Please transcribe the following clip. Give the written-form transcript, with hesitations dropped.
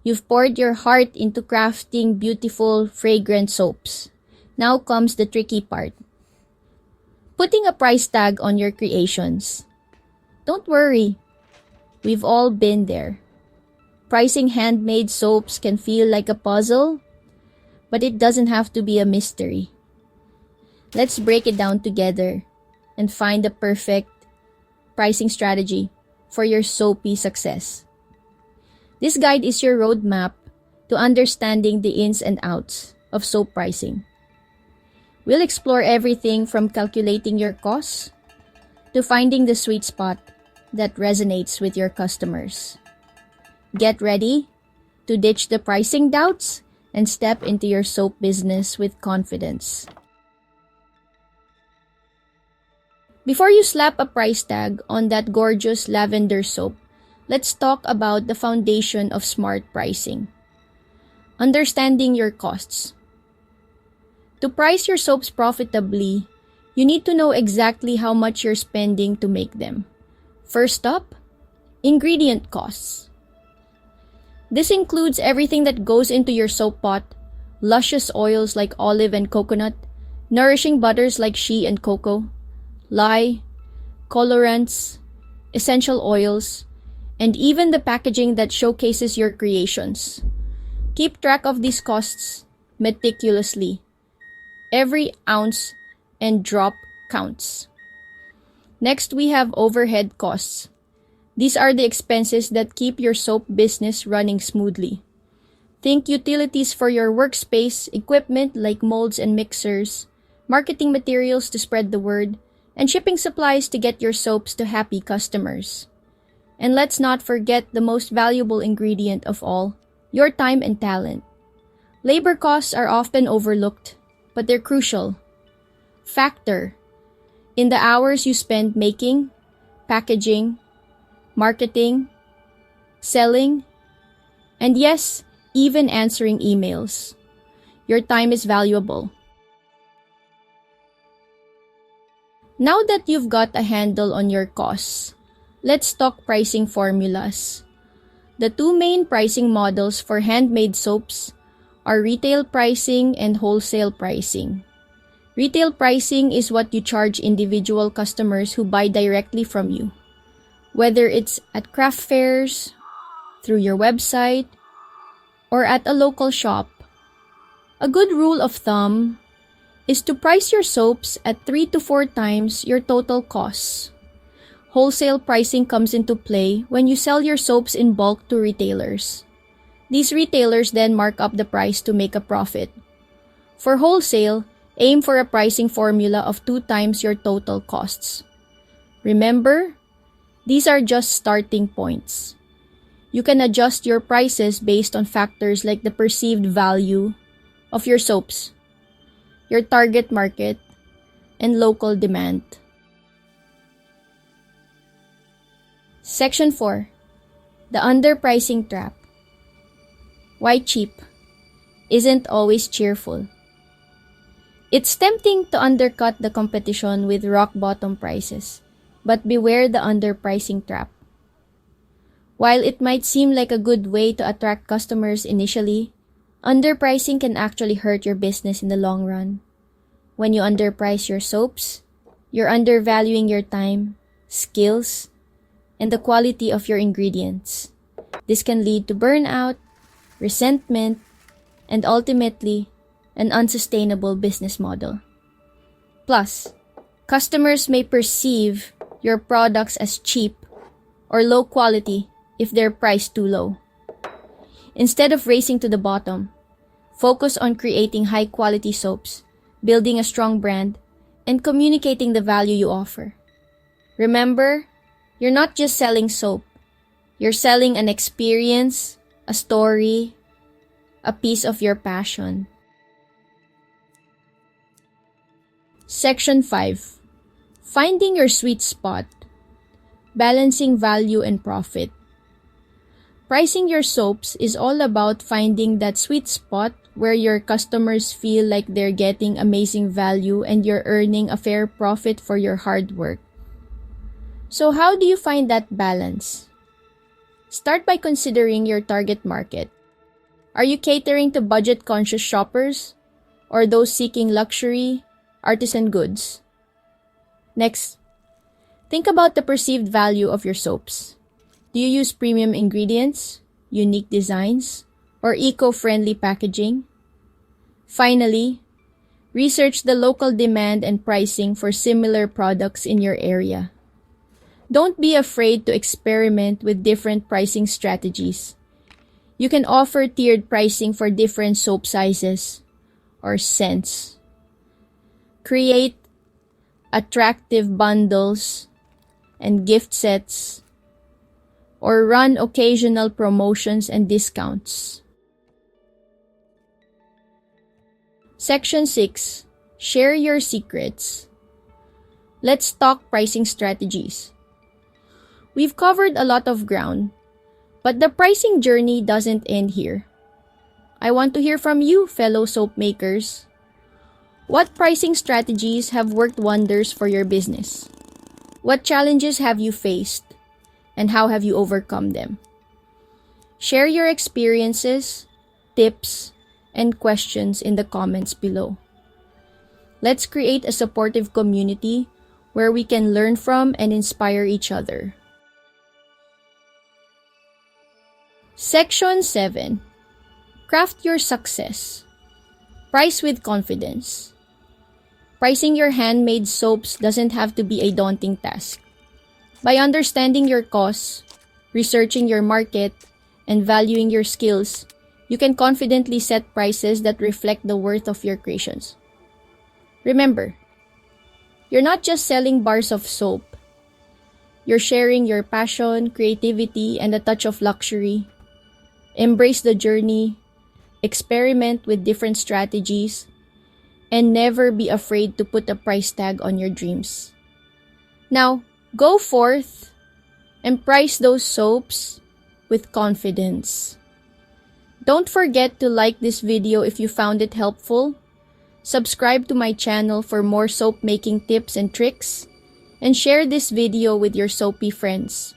You've poured your heart into crafting beautiful, fragrant soaps. Now comes the tricky part. Putting a price tag on your creations. Don't worry, we've all been there. Pricing handmade soaps can feel like a puzzle, but it doesn't have to be a mystery. Let's break it down together and find the perfect pricing strategy for your soapy success. This guide is your roadmap to understanding the ins and outs of soap pricing. We'll explore everything from calculating your costs to finding the sweet spot that resonates with your customers. Get ready to ditch the pricing doubts and step into your soap business with confidence. Before you slap a price tag on that gorgeous lavender soap, let's talk about the foundation of smart pricing. Understanding your costs. To price your soaps profitably, you need to know exactly how much you're spending to make them. First up, ingredient costs. This includes everything that goes into your soap pot, luscious oils like olive and coconut, nourishing butters like shea and cocoa, lye, colorants, essential oils, and even the packaging that showcases your creations. Keep track of these costs meticulously. Every ounce and drop counts. Next, we have overhead costs. These are the expenses that keep your soap business running smoothly. Think utilities for your workspace, equipment like molds and mixers, marketing materials to spread the word, and shipping supplies to get your soaps to happy customers. And let's not forget the most valuable ingredient of all, your time and talent. Labor costs are often overlooked, but they're crucial. Factor in the hours you spend making, packaging, marketing, selling, and yes, even answering emails. Your time is valuable. Now that you've got a handle on your costs, let's talk pricing formulas. The two main pricing models for handmade soaps are retail pricing and wholesale pricing. Retail pricing is what you charge individual customers who buy directly from you, whether it's at craft fairs, through your website, or at a local shop. A good rule of thumb is to price your soaps at 3 to 4 times your total costs. Wholesale pricing comes into play when you sell your soaps in bulk to retailers. These retailers then mark up the price to make a profit. For wholesale, aim for a pricing formula of 2 times your total costs. Remember, these are just starting points. You can adjust your prices based on factors like the perceived value of your soaps, your target market, and local demand. Section 4. The underpricing trap. Why cheap isn't always cheerful. It's tempting to undercut the competition with rock-bottom prices, but beware the underpricing trap. While it might seem like a good way to attract customers initially, underpricing can actually hurt your business in the long run. When you underprice your soaps, you're undervaluing your time, skills, and the quality of your ingredients. This can lead to burnout, resentment, and ultimately, an unsustainable business model. Plus, customers may perceive your products as cheap or low quality if they're priced too low. Instead of racing to the bottom, focus on creating high-quality soaps, building a strong brand, and communicating the value you offer. Remember, you're not just selling soap. You're selling an experience, a story, a piece of your passion. Section 5. Finding your sweet spot. Balancing value and profit. Pricing your soaps is all about finding that sweet spot where your customers feel like they're getting amazing value and you're earning a fair profit for your hard work. So how do you find that balance? Start by considering your target market. Are you catering to budget-conscious shoppers or those seeking luxury, artisan goods? Next, think about the perceived value of your soaps. Do you use premium ingredients, unique designs, or eco-friendly packaging? Finally, research the local demand and pricing for similar products in your area. Don't be afraid to experiment with different pricing strategies. You can offer tiered pricing for different soap sizes or scents. Create attractive bundles and gift sets, or run occasional promotions and discounts. Section 6. Share your secrets. Let's talk pricing strategies. We've covered a lot of ground, but the pricing journey doesn't end here. I want to hear from you, fellow soap makers. What pricing strategies have worked wonders for your business? What challenges have you faced, and how have you overcome them? Share your experiences, tips, and questions in the comments below. Let's create a supportive community where we can learn from and inspire each other. Section 7. Craft your success. Price with confidence. Pricing your handmade soaps doesn't have to be a daunting task. By understanding your costs, researching your market, and valuing your skills, you can confidently set prices that reflect the worth of your creations. Remember, you're not just selling bars of soap. You're sharing your passion, creativity, and a touch of luxury. Embrace the journey, experiment with different strategies, and never be afraid to put a price tag on your dreams. Now, go forth and price those soaps with confidence. Don't forget to like this video if you found it helpful, subscribe to my channel for more soap making tips and tricks, and share this video with your soapy friends.